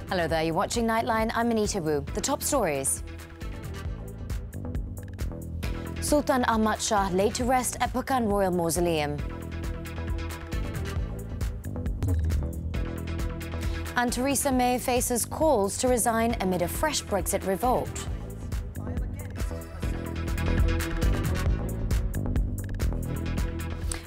Hello there, you're watching Nightline. I'm Anita Wu. The top stories. Sultan Ahmad Shah laid to rest at Pekan Royal Mausoleum. And Theresa May faces calls to resign amid a fresh Brexit revolt.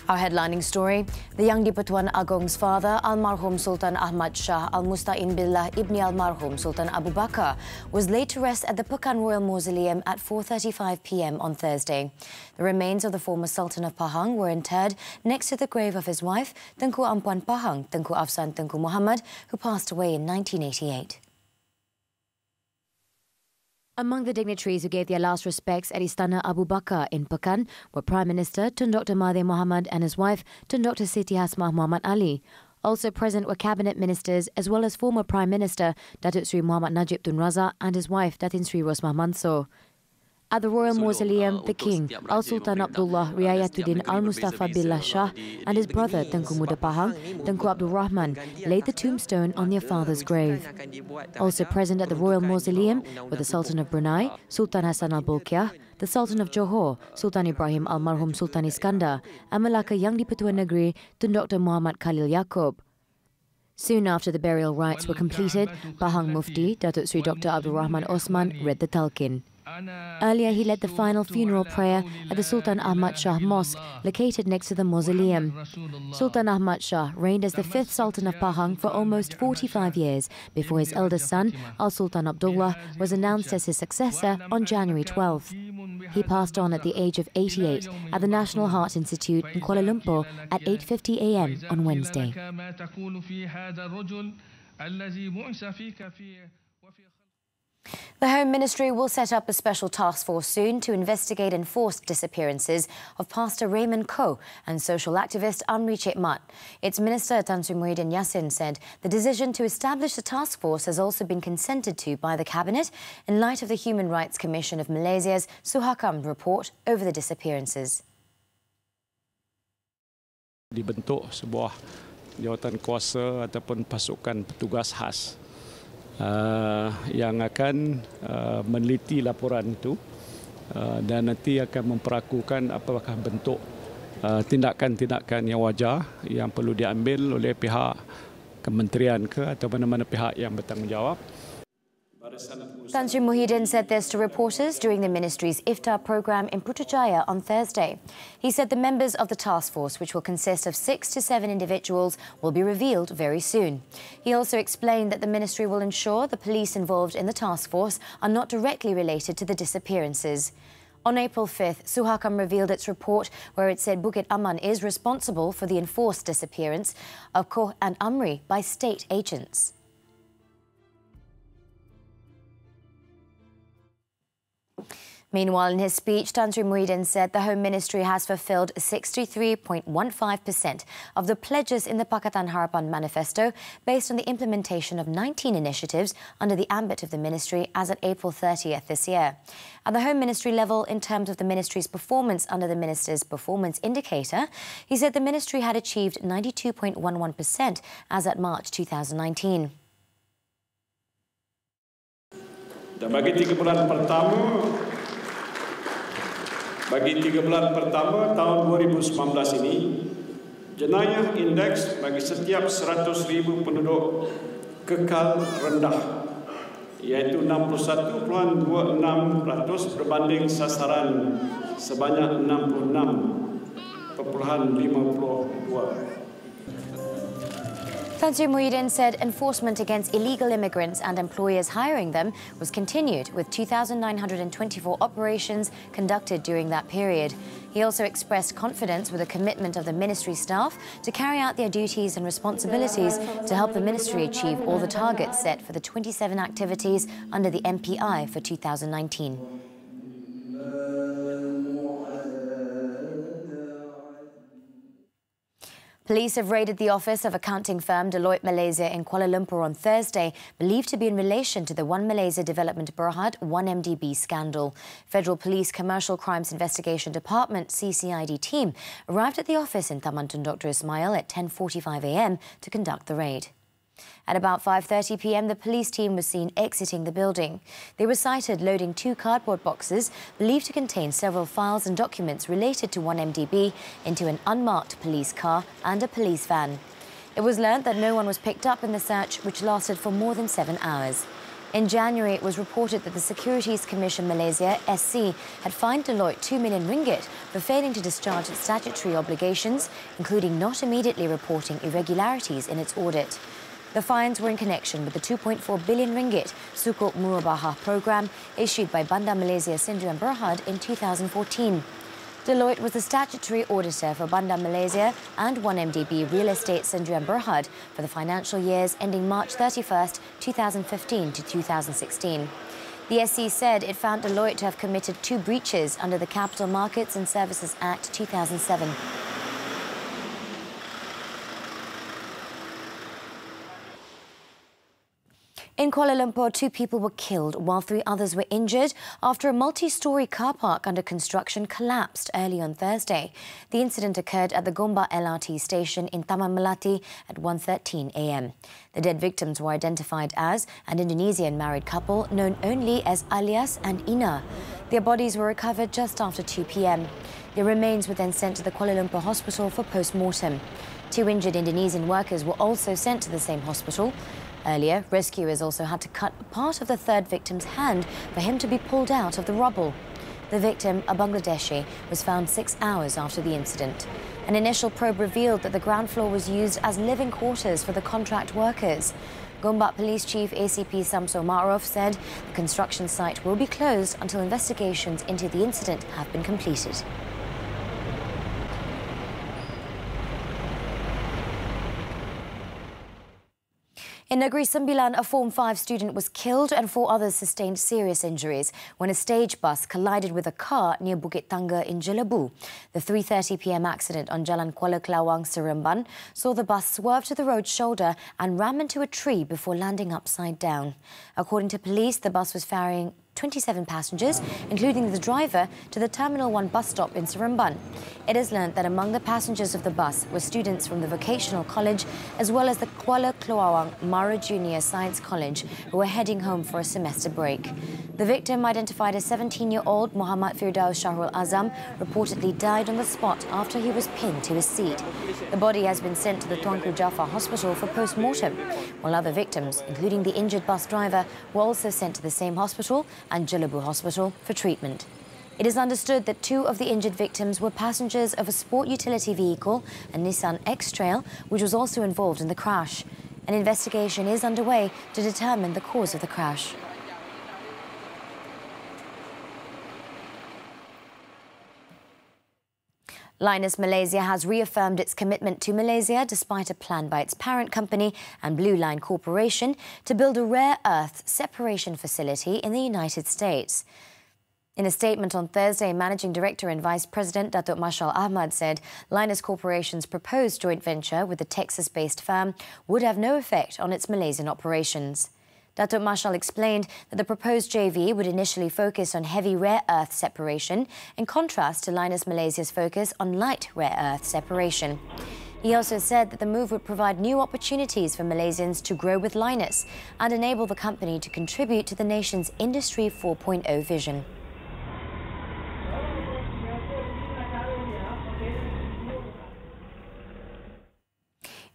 Our headlining story, the Yang di-Pertuan Agong's father, Almarhum Sultan Ahmad Shah Al-Musta'in Billah Ibni Almarhum Sultan Abu Bakar, was laid to rest at the Pekan Royal Mausoleum at 4:35 p.m. on Thursday. The remains of the former Sultan of Pahang were interred next to the grave of his wife, Tengku Ampuan Pahang, Tengku Afsan Tengku Muhammad, who passed away in 1988. Among the dignitaries who gave their last respects at Istana Abu Bakar in Pekan were Prime Minister Tun Dr. Mahathir Mohamad and his wife, Tun Dr. Siti Hasmah Muhammad Ali. Also present were cabinet ministers as well as former Prime Minister Datuk Sri Muhammad Najib Tun Razak and his wife Datin Sri Rosmah Mansor. At the Royal Mausoleum, the King, Al-Sultan Abdullah Riayatuddin Al-Mustafa Billah Shah and his brother Tengku Muda Pahang, Tengku Abdul Rahman, laid the tombstone on their father's grave. Also present at the Royal Mausoleum were the Sultan of Brunei, Sultan Hassan Al-Bolkiah, the Sultan of Johor, Sultan Ibrahim Almarhum Sultan Iskandar, and Melaka Yang di-Pertuan Negeri, Tun Dr. Muhammad Khalil Yaakob. Soon after the burial rites were completed, Pahang Mufti, Datuk Sri Dr. Abdul Rahman Osman, read the talqin. Earlier, he led the final funeral prayer at the Sultan Ahmad Shah Mosque, located next to the mausoleum. Sultan Ahmad Shah reigned as the fifth Sultan of Pahang for almost 45 years before his eldest son, Al-Sultan Abdullah, was announced as his successor on January 12th. He passed on at the age of 88 at the National Heart Institute in Kuala Lumpur at 8:50 a.m. on Wednesday. The Home Ministry will set up a special task force soon to investigate enforced disappearances of Pastor Raymond Koh and social activist Amri Chekmat. Its Minister Tan Sri Muhyiddin Yassin said the decision to establish the task force has also been consented to by the Cabinet in light of the Human Rights Commission of Malaysia's Suhakam report over the disappearances. Dibentuk sebuah jawatan kuasa ataupun pasukan petugas khas yang akan meneliti laporan itu dan nanti akan memperakukan apakah bentuk tindakan-tindakan yang wajar yang perlu diambil oleh pihak kementerian ke atau mana-mana pihak yang bertanggungjawab. Tan Sri Muhyiddin said this to reporters during the ministry's iftar program in Putrajaya on Thursday. He said the members of the task force, which will consist of 6 to 7 individuals, will be revealed very soon. He also explained that the ministry will ensure the police involved in the task force are not directly related to the disappearances. On April 5th, Suhakam revealed its report where it said Bukit Aman is responsible for the enforced disappearance of Koh and Amri by state agents. Meanwhile, in his speech, Tan Sri Muhyiddin said the Home Ministry has fulfilled 63.15% of the pledges in the Pakatan Harapan Manifesto based on the implementation of 19 initiatives under the ambit of the Ministry as at April 30th this year. At the Home Ministry level, in terms of the Ministry's performance under the Minister's Performance Indicator, he said the Ministry had achieved 92.11% as at March 2019. Dan bagi 3 bulan pertama tahun 2019 ini, jenayah indeks bagi setiap 100,000 penduduk kekal rendah, iaitu 61.26% berbanding sasaran sebanyak 66.52%. Tan Sri Muhyiddin said enforcement against illegal immigrants and employers hiring them was continued, with 2,924 operations conducted during that period. He also expressed confidence with the commitment of the ministry staff to carry out their duties and responsibilities to help the ministry achieve all the targets set for the 27 activities under the MPI for 2019. Police have raided the office of accounting firm Deloitte Malaysia in Kuala Lumpur on Thursday, believed to be in relation to the One Malaysia Development Berhad 1MDB scandal. Federal Police Commercial Crimes Investigation Department CCID team arrived at the office in Taman Tun Dr. Ismail at 10:45 a.m. to conduct the raid. At about 5:30 p.m, the police team was seen exiting the building. They were sighted loading 2 cardboard boxes believed to contain several files and documents related to 1MDB into an unmarked police car and a police van. It was learnt that no one was picked up in the search, which lasted for more than 7 hours. In January, it was reported that the Securities Commission Malaysia, SC, had fined Deloitte 2 million ringgit for failing to discharge its statutory obligations, including not immediately reporting irregularities in its audit. The fines were in connection with the 2.4 billion ringgit Sukuk Murabahah program issued by Bandar Malaysia Sdn Bhd in 2014. Deloitte was the statutory auditor for Bandar Malaysia and 1MDB Real Estate Sdn Bhd for the financial years ending March 31st, 2015 to 2016. The SC said it found Deloitte to have committed 2 breaches under the Capital Markets and Services Act 2007. In Kuala Lumpur, 2 people were killed while 3 others were injured after a multi-storey car park under construction collapsed early on Thursday. The incident occurred at the Gombak LRT station in Taman Melati at 1:13 a.m. The dead victims were identified as an Indonesian married couple known only as Alias and Ina. Their bodies were recovered just after 2 p.m. Their remains were then sent to the Kuala Lumpur hospital for post-mortem. 2 injured Indonesian workers were also sent to the same hospital. Earlier, rescuers also had to cut part of the 3rd victim's hand for him to be pulled out of the rubble. The victim, a Bangladeshi, was found 6 hours after the incident. An initial probe revealed that the ground floor was used as living quarters for the contract workers. Gombak Police Chief ACP Samsul Ma'ruf said the construction site will be closed until investigations into the incident have been completed. In Negeri Sembilan, a Form 5 student was killed and 4 others sustained serious injuries when a stage bus collided with a car near Bukit Tangga in Jelebu. The 3:30 p.m. accident on Jalan Kuala Kelawang, Seremban, saw the bus swerve to the road's shoulder and ram into a tree before landing upside down. According to police, the bus was ferrying 27 passengers, including the driver, to the Terminal 1 bus stop in Seremban. It is learnt that among the passengers of the bus were students from the vocational college as well as the Kuala Kelawang Mara Junior Science College who were heading home for a semester break. The victim, identified as 17-year-old Muhammad Firdaus Shahrul Azam, reportedly died on the spot after he was pinned to his seat. The body has been sent to the Tuanku Jaafar Hospital for post-mortem, while other victims, including the injured bus driver, were also sent to the same hospital and Jelebu Hospital for treatment. It is understood that 2 of the injured victims were passengers of a sport utility vehicle, a Nissan X-Trail, which was also involved in the crash. An investigation is underway to determine the cause of the crash. Lynas Malaysia has reaffirmed its commitment to Malaysia despite a plan by its parent company and Blue Line Corporation to build a rare earth separation facility in the United States. In a statement on Thursday, Managing Director and Vice President Datuk Mashal Ahmad said Lynas Corporation's proposed joint venture with the Texas-based firm would have no effect on its Malaysian operations. Datuk Mashal explained that the proposed JV would initially focus on heavy rare earth separation, in contrast to Lynas Malaysia's focus on light rare earth separation. He also said that the move would provide new opportunities for Malaysians to grow with Lynas and enable the company to contribute to the nation's Industry 4.0 vision.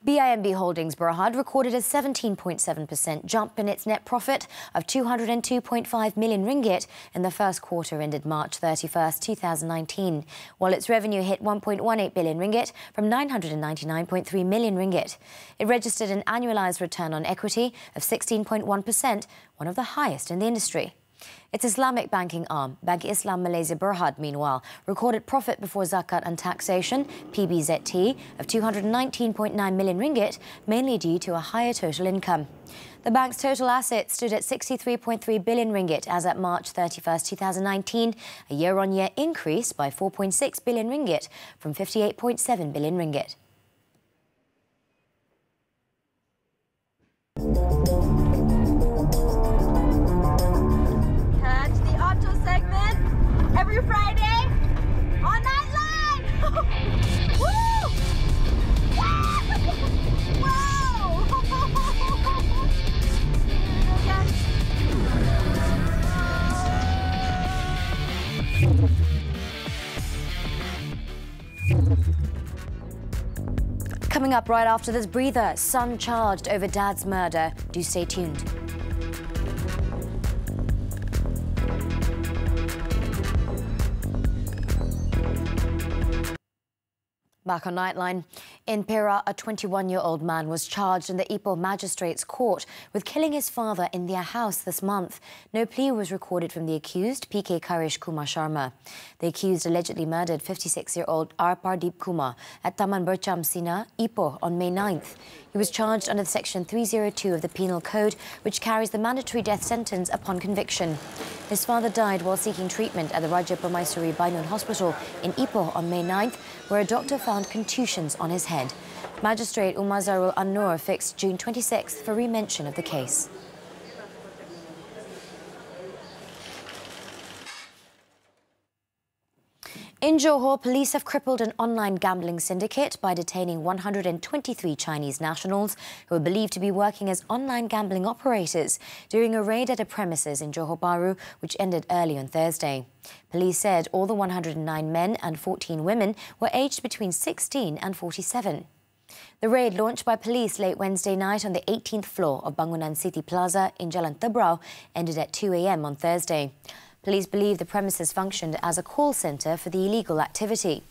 BHB Holdings Berhad recorded a 17.7% jump in its net profit of 202.5 million ringgit in the first quarter ended March 31st, 2019, while its revenue hit 1.18 billion ringgit from 999.3 million ringgit. It registered an annualized return on equity of 16.1%, one of the highest in the industry. Its Islamic banking arm, Bank Islam Malaysia Berhad, meanwhile, recorded profit before zakat and taxation, PBZT, of 219.9 million ringgit, mainly due to a higher total income. The bank's total assets stood at 63.3 billion ringgit as at March 31st, 2019, a year-on-year increase by 4.6 billion ringgit from 58.7 billion ringgit. Every Friday on Nightline! Woo! Wow! Coming up right after this breather, son charged over dad's murder. Do stay tuned. Back on Nightline. In Perak, a 21-year-old man was charged in the Ipoh Magistrates Court with killing his father in their house this month. No plea was recorded from the accused, PK Karish Kumar Sharma. The accused allegedly murdered 56-year-old Pardeep Kumar at Taman Bercham Sina, Ipoh, on May 9th. He was charged under Section 302 of the Penal Code, which carries the mandatory death sentence upon conviction. His father died while seeking treatment at the Raja Permaisuri Bainun Hospital in Ipoh on May 9th, where a doctor found contusions on his head. Magistrate Umar Zarul An-Nur fixed June 26th for re-mention of the case. In Johor, police have crippled an online gambling syndicate by detaining 123 Chinese nationals who are believed to be working as online gambling operators during a raid at a premises in Johor Bahru, which ended early on Thursday. Police said all the 109 men and 14 women were aged between 16 and 47. The raid, launched by police late Wednesday night on the 18th floor of Bangunan City Plaza in Jalan Tebrau, ended at 2 a.m. on Thursday. Police believe the premises functioned as a call centre for the illegal activity.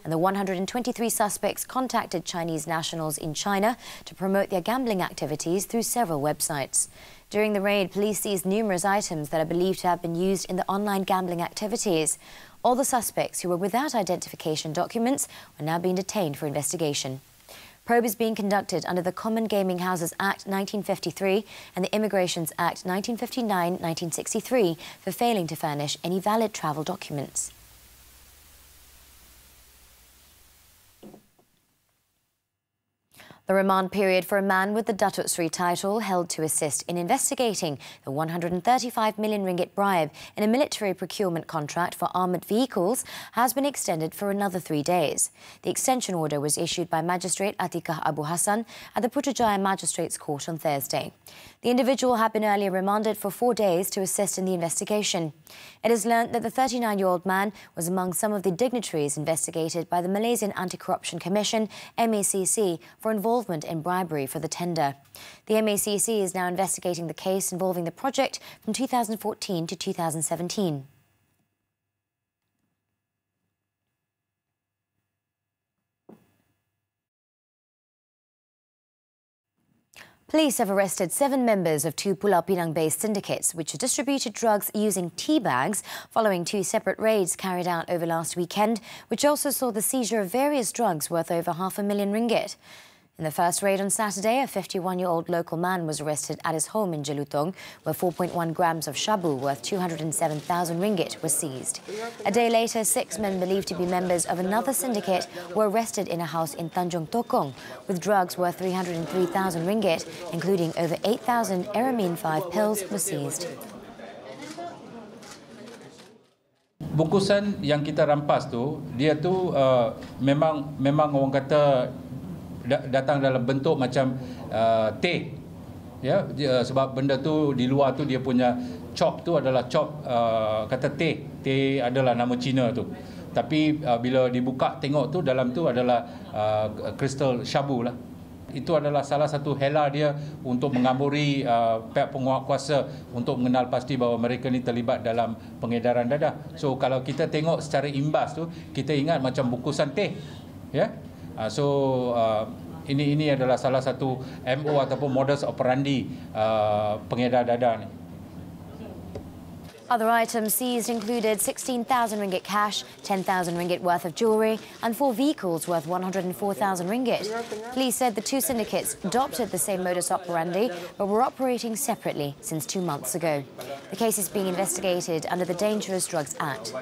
And the 123 suspects contacted Chinese nationals in China to promote their gambling activities through several websites. During the raid, police seized numerous items that are believed to have been used in the online gambling activities. All the suspects who were without identification documents are now being detained for investigation. Probe is being conducted under the Common Gaming Houses Act 1953 and the Immigrations Act 1959-1963 for failing to furnish any valid travel documents. The remand period for a man with the Datuk Sri title held to assist in investigating the 135 million ringgit bribe in a military procurement contract for armoured vehicles has been extended for another 3 days. The extension order was issued by Magistrate Atikah Abu Hassan at the Putrajaya Magistrates Court on Thursday. The individual had been earlier remanded for 4 days to assist in the investigation. It is learnt that the 39-year-old man was among some of the dignitaries investigated by the Malaysian Anti-Corruption Commission, MACC, for involvement in bribery for the tender. The MACC is now investigating the case involving the project from 2014 to 2017. Police have arrested 7 members of 2 Pulau Pinang-based syndicates which distributed drugs using tea bags following 2 separate raids carried out over last weekend, which also saw the seizure of various drugs worth over $500,000 ringgit. In the first raid on Saturday, a 51-year-old local man was arrested at his home in Jelutong, where 4.1 grams of shabu worth 207,000 ringgit was seized. A day later, 6 men believed to be members of another syndicate were arrested in a house in Tanjung Tokong, with drugs worth 303,000 ringgit, including over 8,000 Aramine 5 pills, were seized. Bungkusan yang kita rampas tu, dia tu memang orang kata datang dalam bentuk macam teh, ya, sebab benda tu di luar tu dia punya chop tu adalah chop kata teh adalah nama Cina tu, tapi bila dibuka tengok tu dalam tu adalah kristal shabu lah. Itu adalah salah satu hela dia untuk mengamuri pihak penguatkuasa untuk mengenal pasti bahawa mereka ni terlibat dalam pengedaran dadah. So kalau kita tengok secara imbas tu, kita ingat macam bungkusan teh, ya. Ini adalah salah satu MO ataupun modus operandi pengedar dadah ni. Other items seized included 16,000 ringgit cash, 10,000 ringgit worth of jewellery and 4 vehicles worth 104,000 ringgit. Police said the 2 syndicates adopted the same modus operandi but were operating separately since 2 months ago. The case is being investigated under the Dangerous Drugs Act.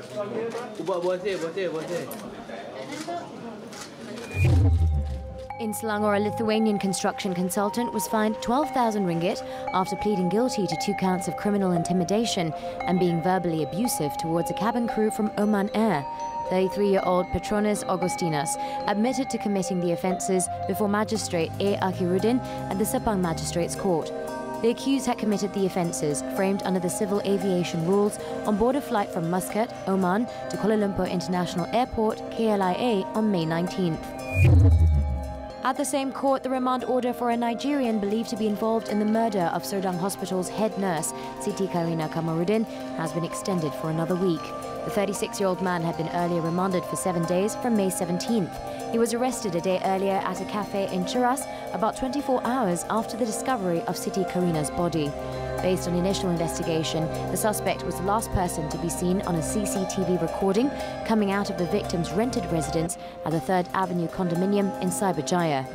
In Selangor, a Lithuanian construction consultant was fined 12,000 ringgit after pleading guilty to 2 counts of criminal intimidation and being verbally abusive towards a cabin crew from Oman Air. 33-year-old Petronas Augustinas admitted to committing the offences before Magistrate A. Akhiruddin at the Sepang Magistrates Court. The accused had committed the offences framed under the civil aviation rules on board a flight from Muscat, Oman to Kuala Lumpur International Airport, KLIA, on May 19th. At the same court, the remand order for a Nigerian believed to be involved in the murder of Serdang Hospital's head nurse, Siti Karina Kamarudin, has been extended for another week. The 36-year-old man had been earlier remanded for 7 days from May 17th. He was arrested a day earlier at a cafe in Cheras, about 24 hours after the discovery of Siti Karina's body. Based on initial investigation, the suspect was the last person to be seen on a CCTV recording coming out of the victim's rented residence at the 3rd Avenue condominium in Cyberjaya.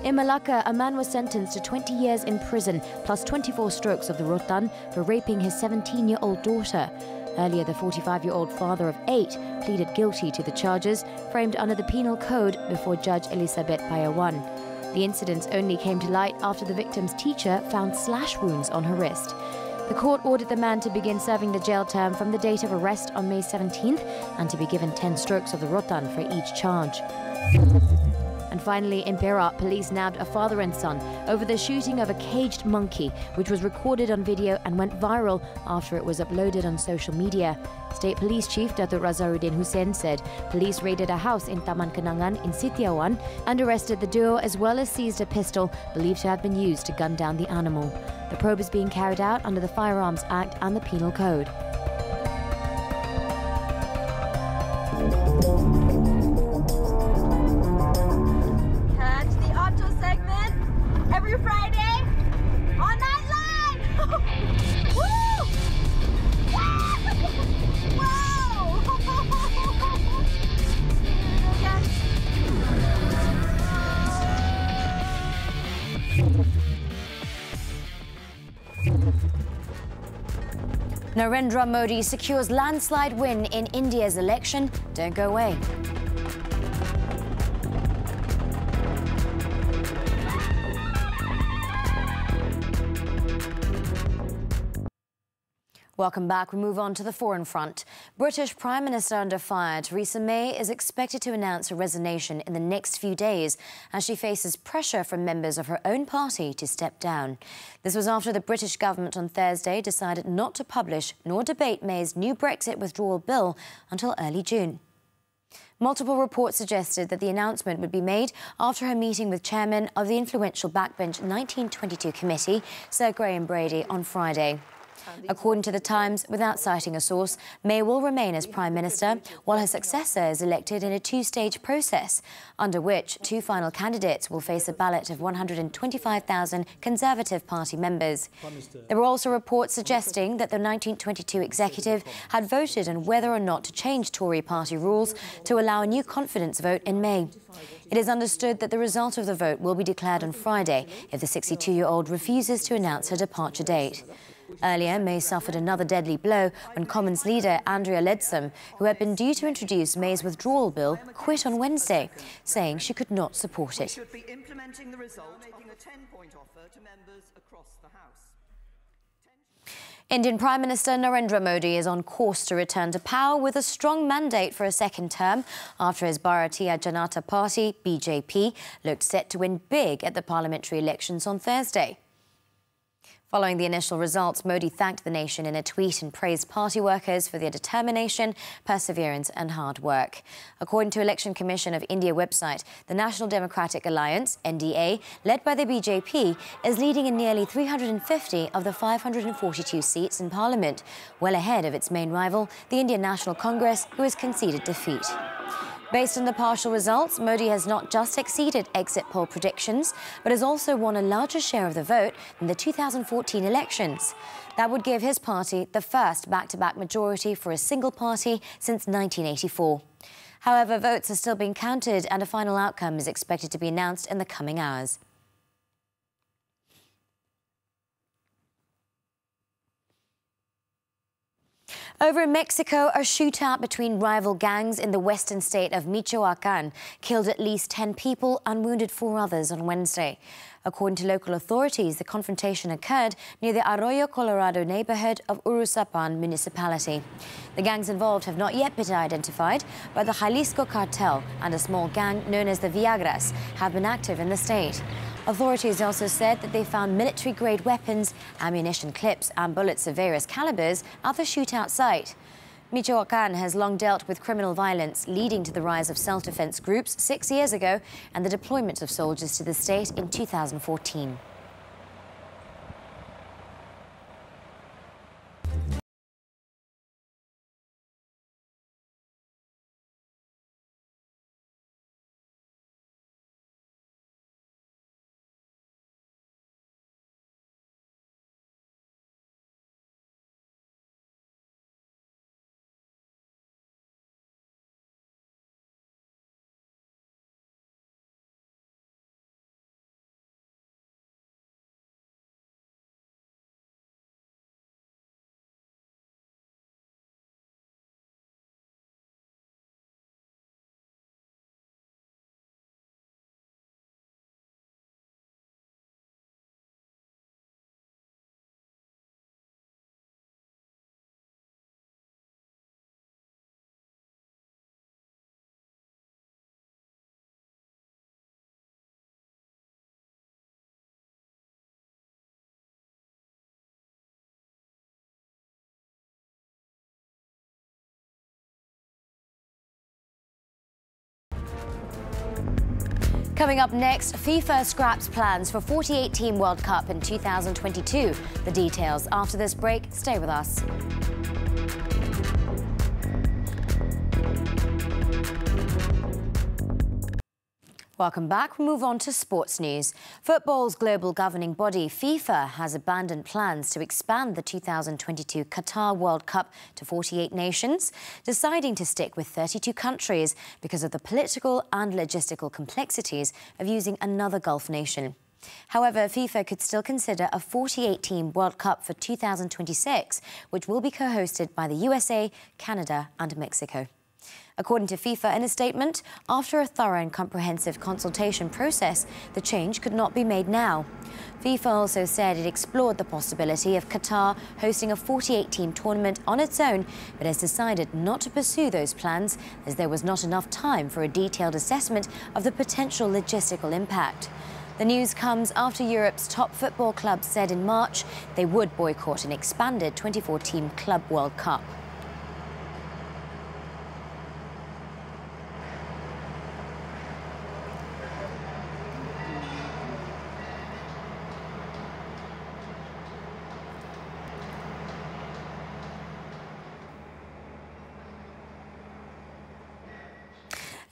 In Malacca, a man was sentenced to 20 years in prison plus 24 strokes of the rotan for raping his 17-year-old daughter. Earlier, the 45-year-old father of 8 pleaded guilty to the charges framed under the Penal Code before Judge Elizabeth Payawan. The incidents only came to light after the victim's teacher found slash wounds on her wrist. The court ordered the man to begin serving the jail term from the date of arrest on May 17th and to be given 10 strokes of the rotan for each charge. And finally, in Perak, police nabbed a father and son over the shooting of a caged monkey, which was recorded on video and went viral after it was uploaded on social media. State Police Chief Datuk Razaruddin Hussein said police raided a house in Taman Kenangan in Sitiawan and arrested the duo, as well as seized a pistol believed to have been used to gun down the animal. The probe is being carried out under the Firearms Act and the Penal Code. Every Friday on Nightline! Woo! Wow! Narendra Modi secures landslide win in India's election. Don't go away. Welcome back. We move on to the foreign front. British Prime Minister under fire Theresa May is expected to announce her resignation in the next few days as she faces pressure from members of her own party to step down. This was after the British government on Thursday decided not to publish nor debate May's new Brexit withdrawal bill until early June. Multiple reports suggested that the announcement would be made after her meeting with chairman of the influential backbench 1922 committee, Sir Graham Brady, on Friday. According to The Times, without citing a source, May will remain as Prime Minister while her successor is elected in a two-stage process, under which 2 final candidates will face a ballot of 125,000 Conservative Party members. There were also reports suggesting that the 1922 executive had voted on whether or not to change Tory party rules to allow a new confidence vote in May. It is understood that the result of the vote will be declared on Friday if the 62-year-old refuses to announce her departure date. Earlier, May suffered another deadly blow when Commons leader Andrea Leadsom, who had been due to introduce May's withdrawal bill, quit on Wednesday, saying she could not support it. Should be implementing the result, making a 10-point offer to members across the House. Indian Prime Minister Narendra Modi is on course to return to power with a strong mandate for a second term after his Bharatiya Janata Party, BJP, looked set to win big at the parliamentary elections on Thursday. Following the initial results, Modi thanked the nation in a tweet and praised party workers for their determination, perseverance and hard work. According to Election Commission of India website, the National Democratic Alliance, NDA, led by the BJP, is leading in nearly 350 of the 542 seats in Parliament, well ahead of its main rival, the Indian National Congress, who has conceded defeat. Based on the partial results, Modi has not just exceeded exit poll predictions, but has also won a larger share of the vote than the 2014 elections. That would give his party the first back-to-back majority for a single party since 1984. However, votes are still being counted and a final outcome is expected to be announced in the coming hours. Over in Mexico, a shootout between rival gangs in the western state of Michoacán killed at least 10 people and wounded 4 others on Wednesday. According to local authorities, the confrontation occurred near the Arroyo Colorado neighborhood of Urusapan municipality. The gangs involved have not yet been identified, but the Jalisco cartel and a small gang known as the Viagras have been active in the state. Authorities also said that they found military-grade weapons, ammunition clips and bullets of various calibers at the shootout site. Michoacan has long dealt with criminal violence, leading to the rise of self-defense groups 6 years ago and the deployment of soldiers to the state in 2014. Coming up next, FIFA scraps plans for 48-team World Cup in 2022. The details after this break. Stay with us. Welcome back. We move on to sports news. Football's global governing body, FIFA, has abandoned plans to expand the 2022 Qatar World Cup to 48 nations, deciding to stick with 32 countries because of the political and logistical complexities of using another Gulf nation. However, FIFA could still consider a 48-team World Cup for 2026, which will be co-hosted by the USA, Canada and Mexico. According to FIFA in a statement, after a thorough and comprehensive consultation process, the change could not be made now. FIFA also said it explored the possibility of Qatar hosting a 48-team tournament on its own, but has decided not to pursue those plans as there was not enough time for a detailed assessment of the potential logistical impact. The news comes after Europe's top football clubs said in March they would boycott an expanded 24-team Club World Cup.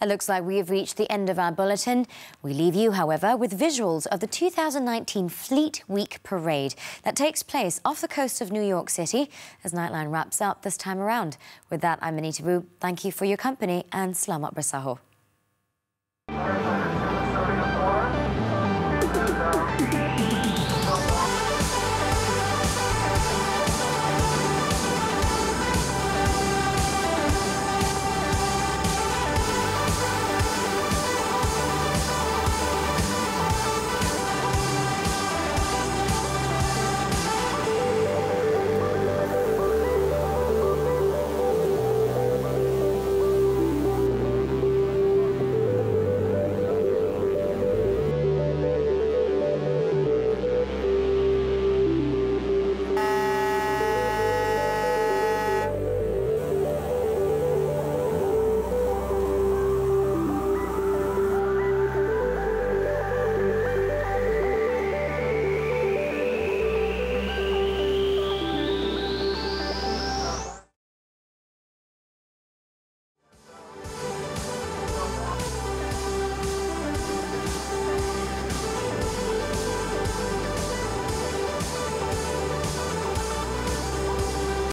It looks like we have reached the end of our bulletin. We leave you, however, with visuals of the 2019 Fleet Week Parade that takes place off the coast of New York City as Nightline wraps up this time around. With that, I'm Anita Wu. Thank you for your company and Selamat Bersaho.